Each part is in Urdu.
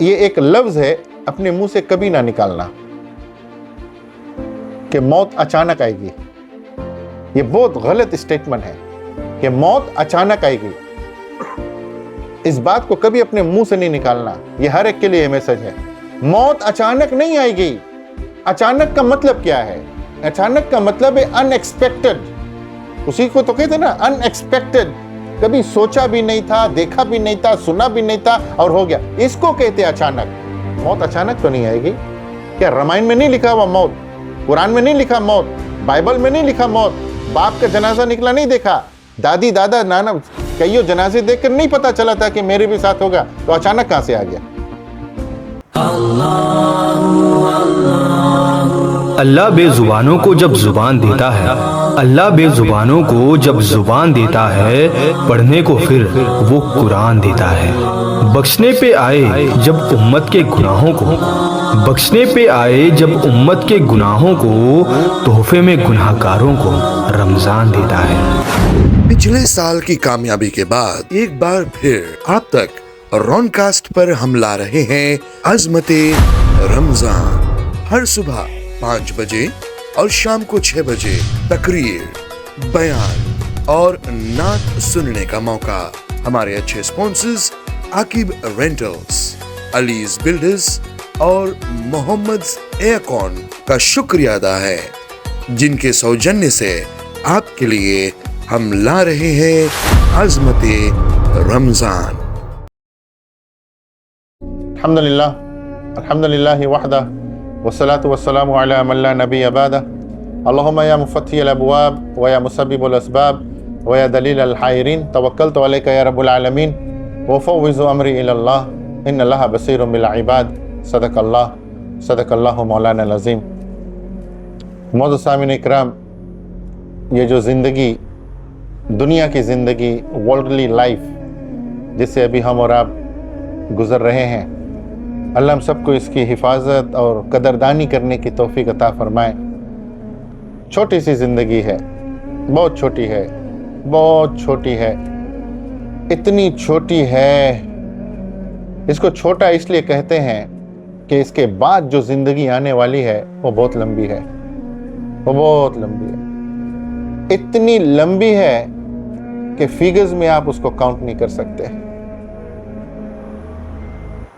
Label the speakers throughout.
Speaker 1: یہ ایک لفظ ہے اپنے منہ سے کبھی نہ نکالنا کہ موت اچانک آئے گی. یہ بہت غلط اسٹیٹمنٹ ہے کہ موت اچانک آئے گی. اس بات کو کبھی اپنے منہ سے نہیں نکالنا. یہ ہر ایک کے لیے میسج ہے. موت اچانک نہیں آئے گی. اچانک کا مطلب کیا ہے؟ اچانک کا مطلب ہے ان ایکسپیکٹڈ. اسی کو تو کہتے ہیں نا، ان ایکسپیکٹڈ. کبھی سوچا بھی نہیں تھا، دیکھا بھی نہیں تھا، سنا بھی نہیں تھا اور ہو گیا. اس کو کہتے ہیں اچانک. موت اچانک تو نہیں آئے گی. کیا رامائن میں نہیں لکھا ہوا موت؟ قرآن میں نہیں لکھا موت؟ بائبل میں نہیں لکھا موت؟ باپ کا جنازہ نکلا نہیں دیکھا؟ دادی دادا نانا کئیوں جنازے دیکھ کر نہیں پتا چلا تھا کہ میرے بھی ساتھ ہوگا؟ تو اچانک کہاں سے آ گیا؟
Speaker 2: اللہ بے زبانوں کو جب زبان دیتا ہے، اللہ بے زبانوں کو جب زبان دیتا ہے، پڑھنے کو پھر وہ قرآن دیتا ہے. بخشنے پہ آئے جب امت کے گناہوں کو، بخشنے پہ آئے جب امت کے گناہوں کو، تحفے میں گناہ گاروں کو رمضان دیتا ہے.
Speaker 3: پچھلے سال کی کامیابی کے بعد ایک بار پھر آپ تک رون کاسٹ پر ہم لا رہے ہیں عظمت رمضان. ہر صبح 5 بجے اور شام کو 6 بجے تقریر، بیان اور نعت سننے کا موقع. ہمارے اچھے سپانسرز عاقب رینٹلز، علیز بلڈرز اور محمد ایکون کا شکریہ ادا ہے، جن کے سوجنیہ سے آپ کے لیے ہم لا رہے ہیں عظمت رمضان.
Speaker 1: الحمدللہ الحمدللہ وحدہ والصلاة والسلام علی من لا نبی بعدہ. اللہم یا مفتح الابواب ویا مسبب الاسباب ویا دلیل الحائرین، توکلت علیک یا رب العالمین وفوض امری الی اللہ ان اللہ بصیر بالعباد. صدق اللہ مولانا العظیم. معزز سامعین اکرام، یہ جو زندگی، دنیا کی زندگی، ورلڈلی لائف جس سے ابھی ہم اور آپ گزر رہے ہیں، اللہ ہم سب کو اس کی حفاظت اور قدردانی کرنے کی توفیق عطا فرمائے. چھوٹی سی زندگی ہے، بہت چھوٹی ہے، بہت چھوٹی ہے. اتنی چھوٹی ہے، اس کو چھوٹا اس لیے کہتے ہیں کہ اس کے بعد جو زندگی آنے والی ہے وہ بہت لمبی ہے. وہ بہت لمبی ہے، اتنی لمبی ہے کہ فیگرز میں آپ اس کو کاؤنٹ نہیں کر سکتے.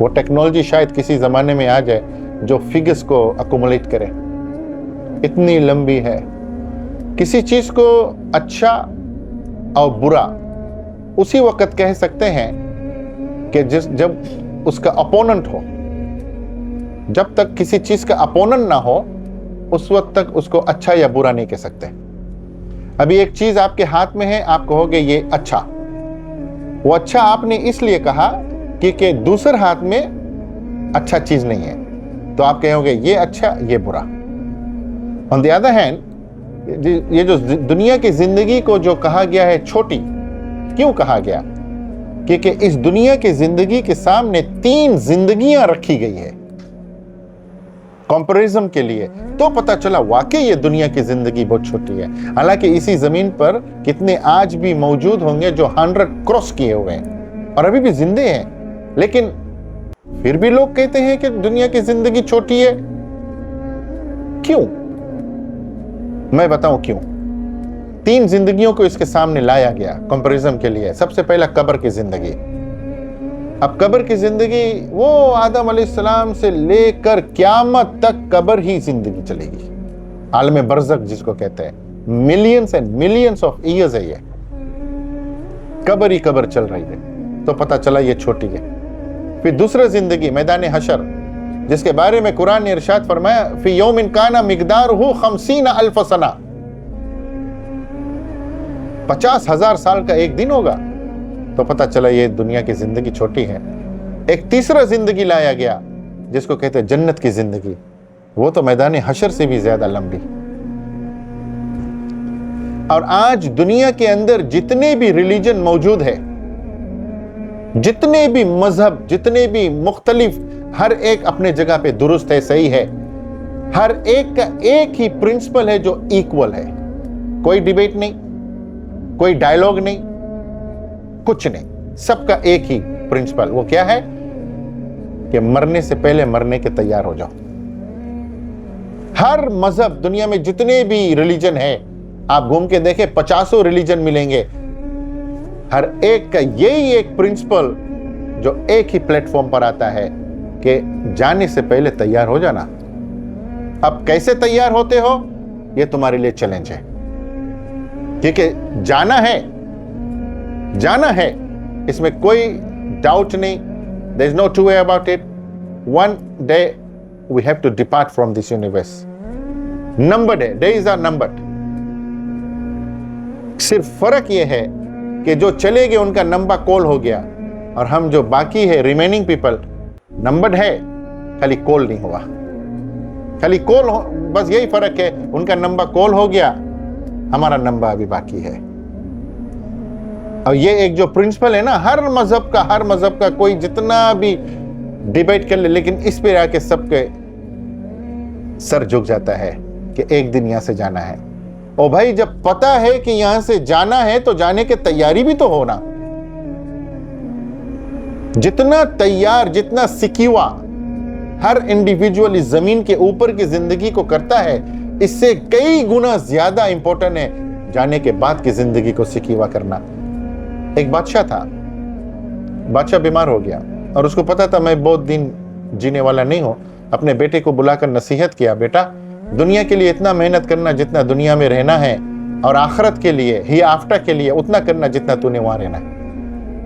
Speaker 1: وہ ٹیکنالوجی شاید کسی زمانے میں آ جائے جو فگرز کو اکومولیٹ کرے. اتنی لمبی ہے. کسی چیز کو اچھا اور برا اسی وقت کہہ سکتے ہیں کہ جب اس کا اپوننٹ ہو. جب تک کسی چیز کا اپوننٹ نہ ہو اس وقت تک اس کو اچھا یا برا نہیں کہہ سکتے. ابھی ایک چیز آپ کے ہاتھ میں ہے، آپ کہو گے یہ اچھا. وہ اچھا آپ نے اس لیے کہا کہ دوسر ہاتھ میں اچھا چیز نہیں ہے، تو آپ کہو گے یہ اچھا یہ برا. On the other hand، یہ جو دنیا کی زندگی کو جو کہا گیا ہے چھوٹی، کیوں کہا گیا؟ کیونکہ اس دنیا کی زندگی کے سامنے 3 زندگیاں رکھی گئی ہے کمپیریزن کے لیے. تو پتا چلا واقعی یہ دنیا کی زندگی بہت چھوٹی ہے. حالانکہ اسی زمین پر کتنے آج بھی موجود ہوں گے جو 100 کراس کیے ہوئے ہیں اور ابھی بھی زندے ہیں، لیکن پھر بھی لوگ کہتے ہیں کہ دنیا کی زندگی چھوٹی ہے. کیوں؟ میں بتاؤں کیوں. 3 زندگیوں کو اس کے سامنے لایا گیا کمپیریزن کے لیے. سب سے پہلا قبر کی زندگی. اب قبر کی زندگی وہ آدم علیہ السلام سے لے کر قیامت تک قبر ہی زندگی چلے گی. عالم برزخ جس کو کہتے ہیں، millions and millions of years ہے. یہ قبر ہی قبر چل رہی ہے، تو پتا چلا یہ چھوٹی ہے. پھر دوسرا زندگی میدان حشر، جس کے بارے میں قرآن نے ارشاد فرمایا فی یوم کان مقدارہ 50,000 سنہ، 50,000 سال کا ایک دن ہوگا. تو پتا چلا یہ دنیا کی زندگی چھوٹی ہے. ایک تیسرا زندگی لایا گیا جس کو کہتے ہیں جنت کی زندگی. وہ تو میدان حشر سے بھی زیادہ لمبی. اور آج دنیا کے اندر جتنے بھی ریلیجن موجود ہے، جتنے بھی مذہب، جتنے بھی مختلف، ہر ایک اپنے جگہ پہ درست ہے، صحیح ہے. ہر ایک کا ایک ہی پرنسپل ہے جو ایکول ہے. کوئی ڈیبیٹ نہیں، کوئی ڈائیلاگ نہیں، کچھ نہیں. سب کا ایک ہی پرنسپل. وہ کیا ہے کہ مرنے سے پہلے مرنے کے تیار ہو جاؤ. ہر مذہب, دنیا میں جتنے بھی ریلیجن ہے, آپ گھوم کے دیکھیں 50 ریلیجن ملیں گے, ہر ایک کا یہی ایک پرنسپل جو ایک ہی پلیٹ فارم پر آتا ہے کہ جانے سے پہلے تیار ہو جانا. اب کیسے تیار ہوتے ہو یہ تمہارے لیے چیلنج ہے, کیونکہ جانا ہے, اس میں کوئی ڈاؤٹ نہیں. there is no two way about it. One day we have to depart from this universe. Numbered ہے, days are numbered. صرف فرق یہ ہے کہ جو چلے گئے ان کا نمبر کال ہو گیا, اور ہم جو باقی ہے ریمیننگ پیپل نمبرڈ ہے, خالی کال نہیں ہوا. خالی کال بس یہی فرق ہے, ان کا نمبر کال ہو گیا, ہمارا نمبر ابھی باقی ہے. اور یہ ایک جو پرنسپل ہے نا, ہر مذہب کا کوئی جتنا بھی ڈیبیٹ کر لے, لیکن اس پہ آ کے سب کے سر جھک جاتا ہے کہ ایک دن یہاں سے جانا ہے. او بھائی, جب پتا ہے کہ یہاں سے جانا ہے تو جانے کی تیاری بھی تو ہونا. جتنا تیار, جتنا سکیوا ہر انڈیویجول اس زمین کے اوپر کی زندگی کو کرتا ہے, اس سے کئی گنا زیادہ امپورٹنٹ ہے جانے کے بعد کی زندگی کو سکیوا کرنا. ایک بادشاہ تھا, بادشاہ بیمار ہو گیا اور اس کو پتا تھا میں بہت دن جینے والا نہیں ہوں. اپنے بیٹے کو بلا کر نصیحت کیا, بیٹا دنیا کے لیے اتنا محنت کرنا جتنا دنیا میں رہنا ہے, اور آخرت کے لیے ہی آفٹر کے لیے اتنا کرنا جتنا تو نے وہاں رہنا ہے.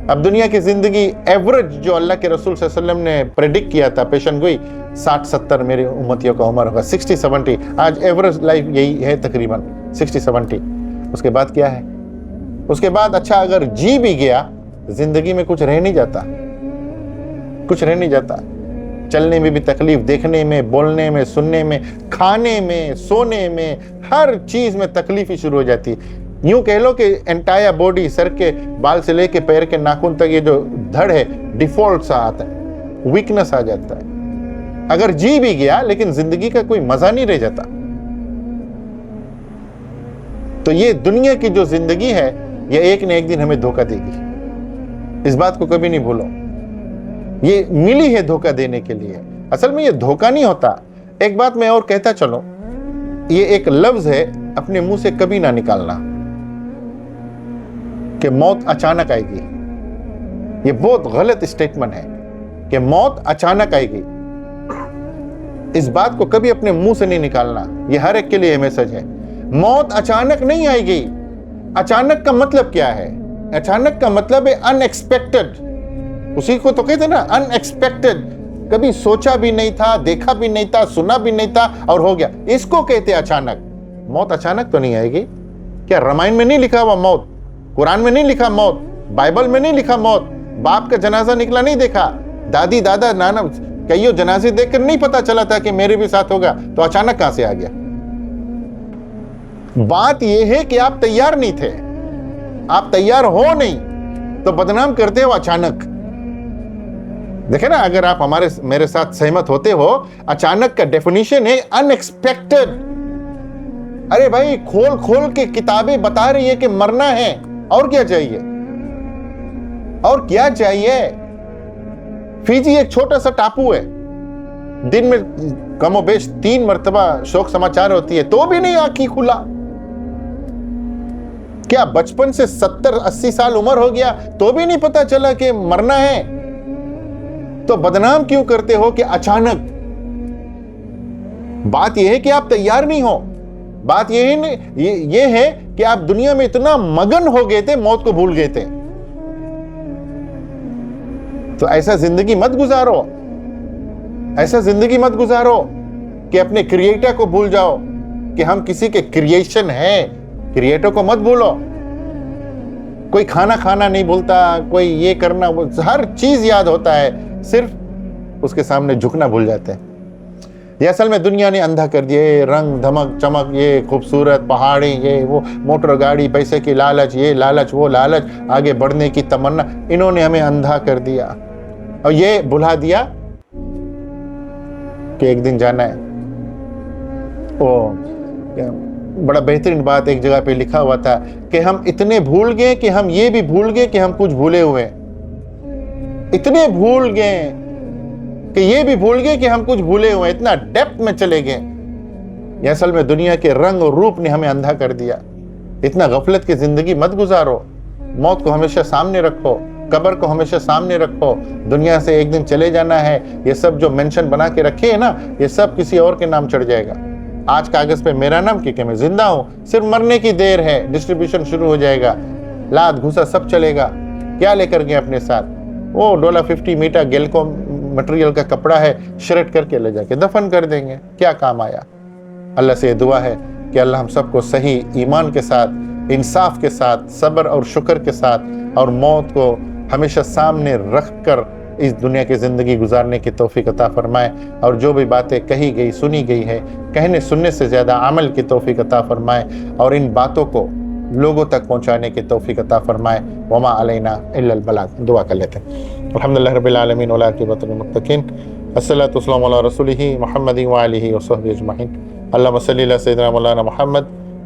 Speaker 1: اب دنیا کی زندگی ایوریج جو اللہ کے رسول صلی اللہ علیہ وسلم نے پریڈکٹ کیا تھا, پیشن گوئی 60-70 میرے امتیوں کا عمر ہوگا, 60-70. آج ایوریج لائف یہی ہے تقریباً 60-70. اس کے بعد کیا ہے؟ اس کے بعد اچھا اگر جی بھی گیا, زندگی میں کچھ رہ نہیں جاتا. چلنے میں بھی تکلیف, دیکھنے میں, بولنے میں, سننے میں, کھانے میں, سونے میں, ہر چیز میں تکلیف ہی شروع ہو جاتی. یوں کہہ لو کہ انٹائر باڈی, سر کے بال سے لے کے پیر کے ناخن تک یہ جو دھڑ ہے ڈیفالٹ سا آتا ہے, ویکنس آ جاتا ہے. اگر جی بھی گیا لیکن زندگی کا کوئی مزہ نہیں رہ جاتا. تو یہ دنیا کی جو زندگی ہے یہ ایک نہ ایک دن ہمیں دھوکہ دے گی. اس بات کو کبھی نہیں بھولو, یہ ملی ہے دھوکہ دینے کے لیے. اصل میں یہ دھوکہ نہیں ہوتا. ایک بات میں اور کہتا چلو, یہ ایک لفظ ہے اپنے منہ سے کبھی نہ نکالنا کہ موت اچانک آئے گی. یہ بہت غلط اسٹیٹمنٹ ہے کہ موت اچانک آئے گی. اس بات کو کبھی اپنے منہ سے نہیں نکالنا. یہ ہر ایک کے لیے میسج ہے. موت اچانک نہیں آئے گی. اچانک کا مطلب کیا ہے؟ اچانک کا مطلب ہے ان ایکسپیکٹڈ. اسی کو تو کہتے ہیں نا, ان ایکسپیکٹڈ. کبھی سوچا بھی نہیں تھا, دیکھا بھی نہیں تھا, سنا بھی نہیں تھا اور ہو گیا. اس کو کہتے ہیں اچانک. موت اچانک تو نہیں آئے گی. کیا رامائن میں نہیں لکھا ہوا موت؟ قرآن میں نہیں لکھا موت؟ بائبل میں نہیں لکھا موت؟ باپ کا جنازہ نکلا نہیں دیکھا؟ دادی دادا نانا کئیوں جنازے دیکھ کر نہیں پتا چلا تھا کہ میرے بھی ساتھ ہوگا؟ تو اچانک کہاں سے آ گیا؟ بات یہ ہے کہ آپ تیار نہیں تھے. آپ تیار ہو نہیں تو بدنام کرتے ہو اچانک. دیکھیں نا, اگر آپ میرے ساتھ سہمت ہوتے ہو, اچانک کا ڈیفینیشن ہے ان ایکسپیکٹڈ. ارے بھائی, کھول کے کتابیں بتا رہی ہے کہ مرنا ہے, اور کیا چاہیے؟ اور کیا چاہیے؟ فیجی ایک چھوٹا سا ٹاپو ہے, دن میں کم و بیش 3 مرتبہ شوق سماچار ہوتی ہے, تو بھی نہیں آنکھی کھلا. کیا بچپن سے 70-80 سال عمر ہو گیا تو بھی نہیں پتا چلا کہ مرنا ہے؟ تو بدنام کیوں کرتے ہو کہ اچانک؟ بات یہ ہے کہ آپ تیار نہیں ہو. بات یہ ہے کہ آپ دنیا میں اتنا مگن ہو گئے تھے, موت کو بھول گئے تھے. تو ایسا زندگی مت گزارو. ایسا زندگی مت گزارو کہ اپنے کریٹر کو بھول جاؤ کہ ہم کسی کے کریشن ہیں. کریٹر کو مت بھولو. کوئی کھانا نہیں بھولتا, کوئی یہ کرنا, ہر چیز یاد ہوتا ہے, صرف اس کے سامنے جھکنا بھول جاتے ہیں. یہ اصل میں دنیا نے اندھا کر دیا. یہ رنگ دھمک چمک, یہ خوبصورت پہاڑی, یہ وہ موٹر گاڑی, پیسے کی لالچ, یہ لالچ وہ لالچ, آگے بڑھنے کی تمنا, انہوں نے ہمیں اندھا کر دیا اور یہ بھلا دیا کہ ایک دن جانا ہے. بڑا بہترین بات ایک جگہ پہ لکھا ہوا تھا کہ ہم اتنے بھول گئے کہ ہم یہ بھی بھول گئے کہ ہم کچھ بھولے ہوئے. اتنے بھول گئے کہ یہ بھی بھول گئے کہ ہم کچھ بھولے ہوئے، اتنا ڈیپتھ میں چلے گئے. یہ اصل میں دنیا کے رنگ اور روپ نے ہمیں اندھا کر دیا. اتنا غفلت کی زندگی مت گزارو. موت کو ہمیشہ سامنے رکھو، قبر کو ہمیشہ سامنے رکھو. دنیا سے ایک دن چلے جانا ہے. یہ سب جو مینشن بنا کے رکھے ہیں نا، یہ سب کسی اور کے نام چڑھ جائے گا. آج کاغذ پہ میرا نام، کیونکہ میں زندہ ہوں، صرف مرنے کی دیر ہے. ڈسٹریبیوشن شروع ہو جائے گا، لاد گھسا سب چلے گا. کیا لے کر گئے اپنے ساتھ؟ وہ $50 میٹر گیلکو مٹیریل کا کپڑا ہے، شرٹ کر کے لے جا کے دفن کر دیں گے. کیا کام آیا؟ اللہ سے یہ دعا ہے کہ اللہ ہم سب کو صحیح ایمان کے ساتھ، انصاف کے ساتھ، صبر اور شکر کے ساتھ، اور موت کو ہمیشہ سامنے رکھ کر اس دنیا کی زندگی گزارنے کی توفیق عطا فرمائے. اور جو بھی باتیں کہی گئی، سنی گئی ہے، کہنے سننے سے زیادہ عمل کی توفیق عطا فرمائے، اور ان باتوں کو لوگوں تک پہنچانے کی توفیق عطا فرمائے. وما علینا الا البلاغ. دعا کر لیتے ہیں. الحمدللہ رب العالمین والعاقبۃ للمتقین، الصلاۃ والسلام علی رسولہ محمد وآلہ وصحبہ اجمعین. اللہم صلی علی سیدنا مولانا محمد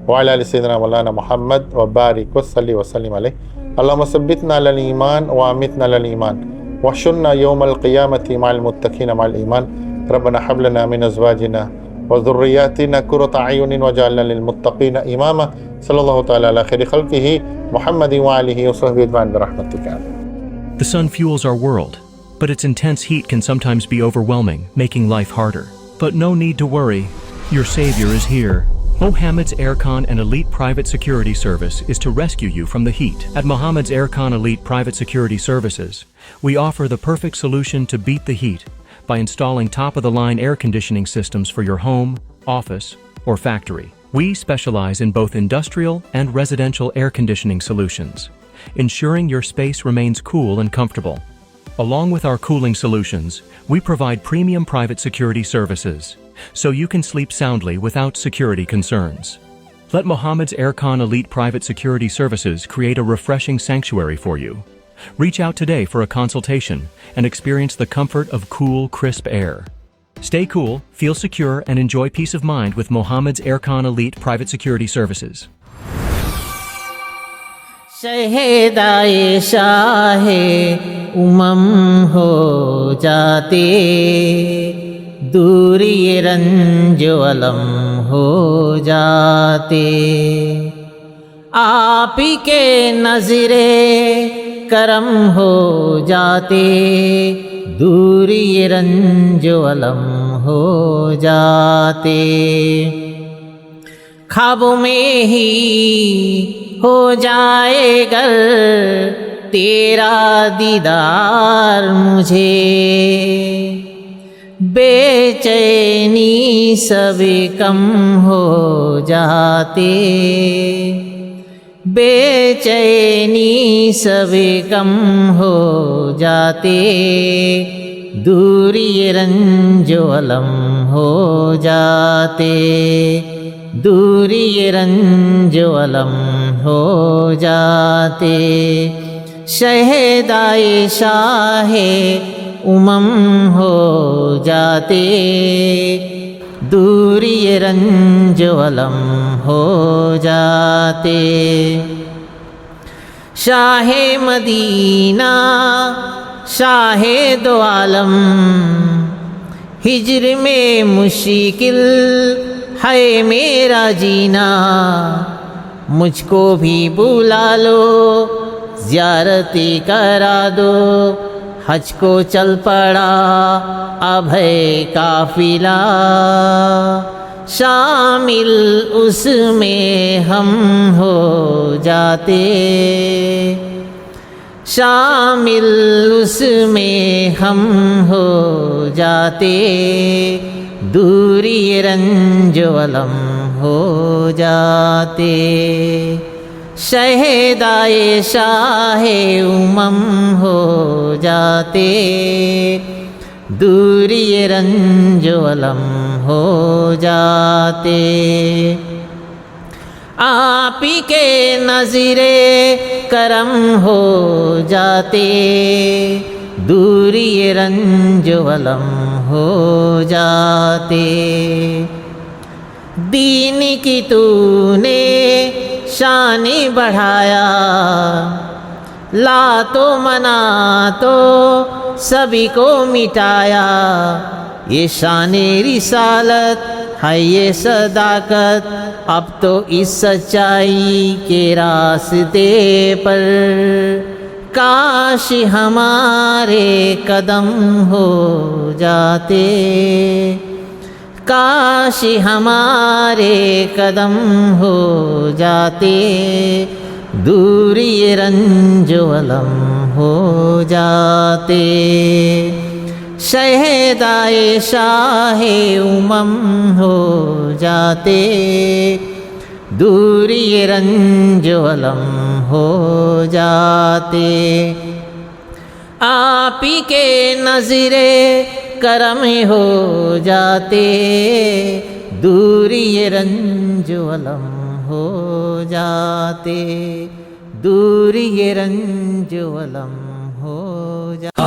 Speaker 1: وعلی آل سیدنا مولانا محمد وبارک وصلی وسلم علیہ. اللہم ثبتنا علی الایمان وامتنا علی الایمان واحشرنا یوم القیامۃ مع المتقین مع الایمان. ربنا هب لنا من ازواجنا وذریاتنا قرۃ اعین واجعلنا للمتقین اماما. صلی اللہ تعالی علی خیر خلقہ محمد وآلہ وصحبہ اجمعین برحمتک.
Speaker 4: The sun fuels our world, but its intense heat can sometimes be overwhelming, making life harder. But no need to worry. Your savior is here. Mohammed's Aircon and Elite Private Security Service is to rescue you from the heat. At Mohammed's Aircon Elite Private Security Services, we offer the perfect solution to beat the heat by installing top-of-the-line air conditioning systems for your home, office, or factory. We specialize in both industrial and residential air conditioning solutions, ensuring your space remains cool and comfortable. Along with our cooling solutions, we provide premium private security services, so you can sleep soundly without security concerns. Let Mohammed's Aircon Elite Private Security Services create a refreshing sanctuary for you. Reach out today for a consultation and experience the comfort of cool, crisp air. Stay cool, feel secure, and enjoy peace of mind with Mohammed's Aircon Elite Private Security Services.
Speaker 5: شہدائے شاہ امم ہو جاتے، دوری رنج و علم ہو جاتے. آپ ہی کے نظر کرم ہو جاتے، دوری رنج و علم ہو جاتے. خوابوں میں ہی ہو جائے گر تیرا دیدار مجھے، بے چینی سب کم ہو جاتے، بے چینی سب کم ہو جاتے، دوری رنج و علم ہو جاتے، دوری رنج و علم ہو جاتے. شہدائے شاہ امم ہو جاتے، دوری رنج و علم ہو جاتے. شاہ مدینہ شاہ دو عالم، ہجر میں مشکل ہے میرا جینا، مجھ کو بھی بلا لو زیارتی کرا دو. حج کو چل پڑا اب ہے قافلہ، شامل اس میں ہم ہو جاتے، شامل اس میں ہم ہو جاتے، دوری رنج و علم ہو جاتے. شہدائے شاہ امم ہو جاتے، دوری رنج و علم ہو جاتے. آپ ہی کے نظر کرم ہو جاتے، دوری رنج و علم ہو جاتے. دین کی تو نے شان بڑھایا، لا تو منا تو سبھی کو مٹایا، یہ شان رسالت ہے یہ صداقت، اب تو اس سچائی کے راستے پر کاش ہمارے قدم ہو جاتے، کاش ہمارے قدم ہو جاتے، دور یہ رنج و الم ہو جاتے، شہدائے شاہ امم ہو جاتے، دور یہ رنج و الم ہو جاتے، آپ ہی کے نظر کرم ہو جاتے، دور یہ رنج و الم ہو جاتے، دور یہ رنج و الم ہو جاتے۔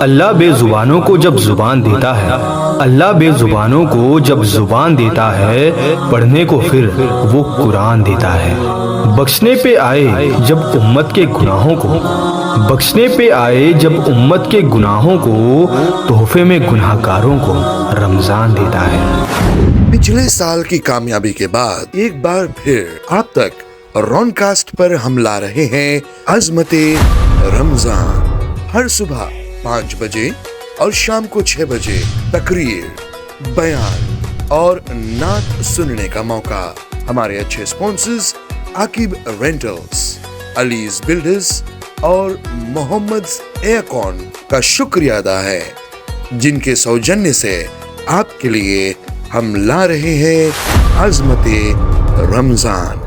Speaker 2: اللہ بے زبانوں کو جب زبان دیتا ہے، اللہ بے زبانوں کو جب زبان دیتا ہے، پڑھنے کو پھر وہ قرآن دیتا ہے۔ بخشنے پہ آئے جب امت کے گناہوں کو، بخشنے پہ آئے جب امت کے گناہوں کو، تحفے میں گناہ گاروں کو رمضان دیتا ہے۔
Speaker 3: پچھلے سال کی کامیابی کے بعد ایک بار پھر آپ تک رون کاسٹ پر ہم لا رہے ہیں عظمت رمضان۔ ہر صبح 5 بجے اور شام کو 6 بجے تقریر، بیان اور نعت سننے کا موقع۔ ہمارے اچھے سپانسرز عاقب رینٹلز، علیز بلڈرز اور محمد ایکون کا شکریہ ادا ہے، جن کے سوجنیہ سے آپ کے لیے ہم لا رہے ہیں عظمت رمضان۔